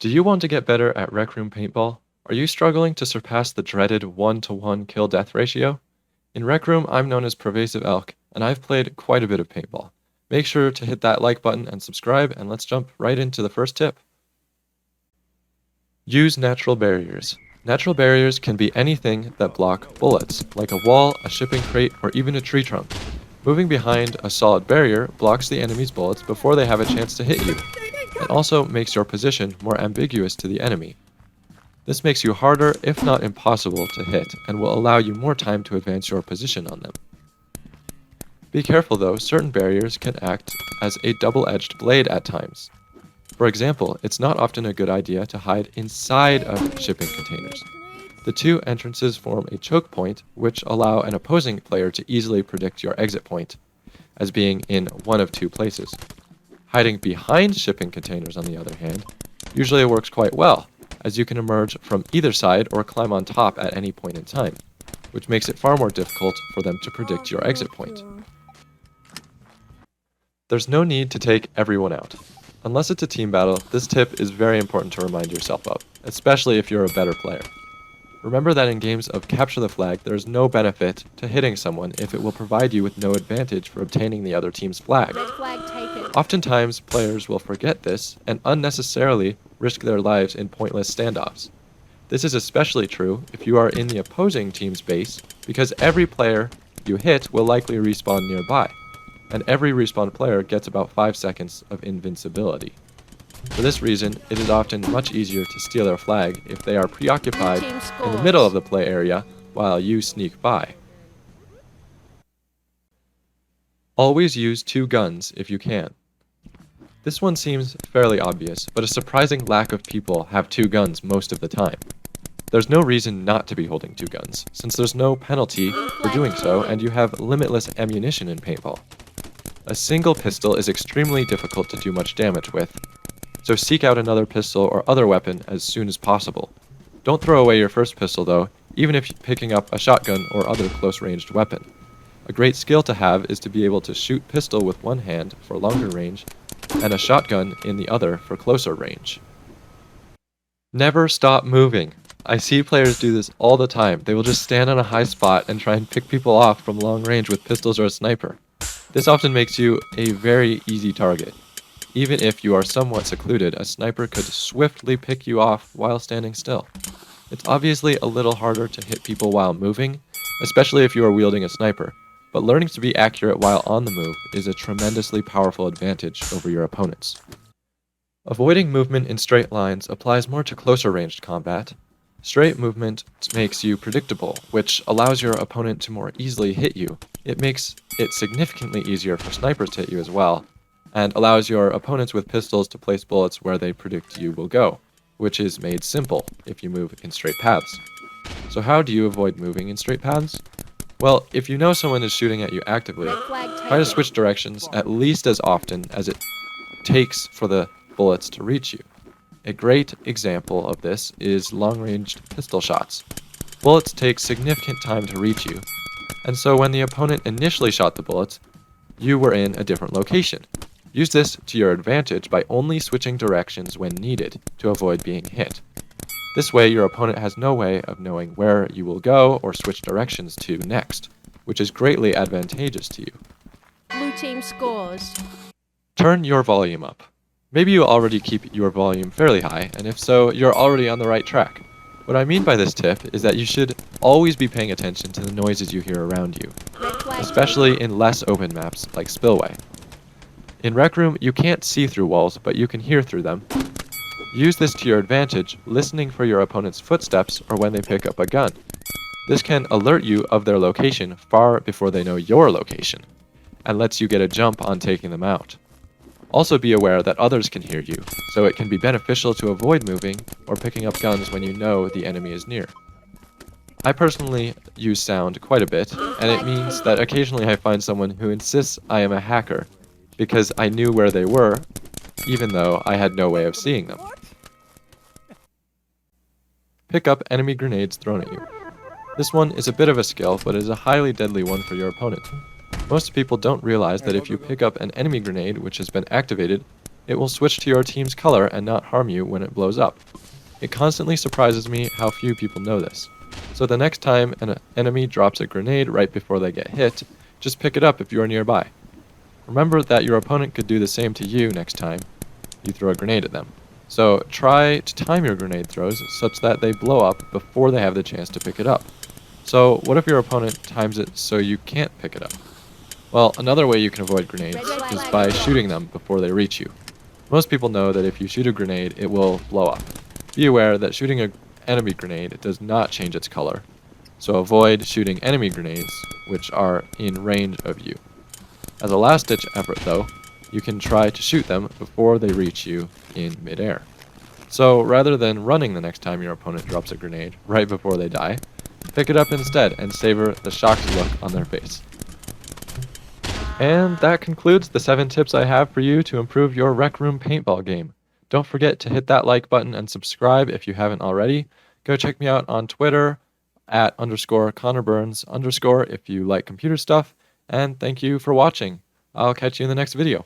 Do you want to get better at Rec Room Paintball? Are you struggling to surpass the dreaded 1-to-1 kill-death ratio? In Rec Room, I'm known as Pervasive Elk, and I've played quite a bit of paintball. Make sure to hit that like button and subscribe, and let's jump right into the first tip. Use natural barriers. Natural barriers can be anything that block bullets, like a wall, a shipping crate, or even a tree trunk. Moving behind a solid barrier blocks the enemy's bullets before they have a chance to hit you, and also makes your position more ambiguous to the enemy. This makes you harder, if not impossible, to hit, and will allow you more time to advance your position on them. Be careful though, certain barriers can act as a double-edged blade at times. For example, it's not often a good idea to hide inside of shipping containers. The two entrances form a choke point, which allow an opposing player to easily predict your exit point, as being in one of two places. Hiding behind shipping containers, on the other hand, usually works quite well, as you can emerge from either side or climb on top at any point in time, which makes it far more difficult for them to predict your exit point. There's no need to take everyone out. Unless it's a team battle, this tip is very important to remind yourself of, especially if you're a better player. Remember that in games of capture the flag, there is no benefit to hitting someone if it will provide you with no advantage for obtaining the other team's flag. Red flag taken. Oftentimes, players will forget this and unnecessarily risk their lives in pointless standoffs. This is especially true if you are in the opposing team's base, because every player you hit will likely respawn nearby, and every respawn player gets about 5 seconds of invincibility. For this reason, it is often much easier to steal their flag if they are preoccupied in the middle of the play area while you sneak by. Always use two guns if you can. This one seems fairly obvious, but a surprising lack of people have two guns most of the time. There's no reason not to be holding two guns, since there's no penalty for doing so and you have limitless ammunition in paintball. A single pistol is extremely difficult to do much damage with, so seek out another pistol or other weapon as soon as possible. Don't throw away your first pistol though, even if picking up a shotgun or other close-ranged weapon. A great skill to have is to be able to shoot pistol with one hand for longer range, and a shotgun in the other for closer range. Never stop moving. I see players do this all the time. They will just stand on a high spot and try and pick people off from long range with pistols or a sniper. This often makes you a very easy target. Even if you are somewhat secluded, a sniper could swiftly pick you off while standing still. It's obviously a little harder to hit people while moving, especially if you are wielding a sniper, but learning to be accurate while on the move is a tremendously powerful advantage over your opponents. Avoiding movement in straight lines applies more to closer ranged combat. Straight movement makes you predictable, which allows your opponent to more easily hit you. It makes it significantly easier for snipers to hit you as well, and allows your opponents with pistols to place bullets where they predict you will go, which is made simple if you move in straight paths. So how do you avoid moving in straight paths? Well, if you know someone is shooting at you actively, try to switch directions at least as often as it takes for the bullets to reach you. A great example of this is long-ranged pistol shots. Bullets take significant time to reach you, and so when the opponent initially shot the bullets, you were in a different location. Use this to your advantage by only switching directions when needed to avoid being hit. This way, your opponent has no way of knowing where you will go or switch directions to next, which is greatly advantageous to you. Blue team scores. Turn your volume up. Maybe you already keep your volume fairly high, and if so, you're already on the right track. What I mean by this tip is that you should always be paying attention to the noises you hear around you, especially in less open maps like Spillway. In Rec Room, you can't see through walls, but you can hear through them. Use this to your advantage, listening for your opponent's footsteps or when they pick up a gun. This can alert you of their location far before they know your location, and lets you get a jump on taking them out. Also be aware that others can hear you, so it can be beneficial to avoid moving or picking up guns when you know the enemy is near. I personally use sound quite a bit, and it means that occasionally I find someone who insists I am a hacker, because I knew where they were, even though I had no way of seeing them. Pick up enemy grenades thrown at you. This one is a bit of a skill, but is a highly deadly one for your opponent. Most people don't realize that if you pick up an enemy grenade which has been activated, it will switch to your team's color and not harm you when it blows up. It constantly surprises me how few people know this. So the next time an enemy drops a grenade right before they get hit, just pick it up if you are nearby. Remember that your opponent could do the same to you next time you throw a grenade at them. So try to time your grenade throws such that they blow up before they have the chance to pick it up. So what if your opponent times it so you can't pick it up? Well, another way you can avoid grenades is by shooting them before they reach you. Most people know that if you shoot a grenade, it will blow up. Be aware that shooting an enemy grenade does not change its color, so avoid shooting enemy grenades which are in range of you. As a last-ditch effort though, you can try to shoot them before they reach you in midair. So rather than running the next time your opponent drops a grenade right before they die, pick it up instead and savor the shocked look on their face. And that concludes the 7 tips I have for you to improve your Rec Room Paintball game. Don't forget to hit that like button and subscribe if you haven't already. Go check me out on Twitter at _ConnorBurns_ if you like computer stuff. And thank you for watching. I'll catch you in the next video.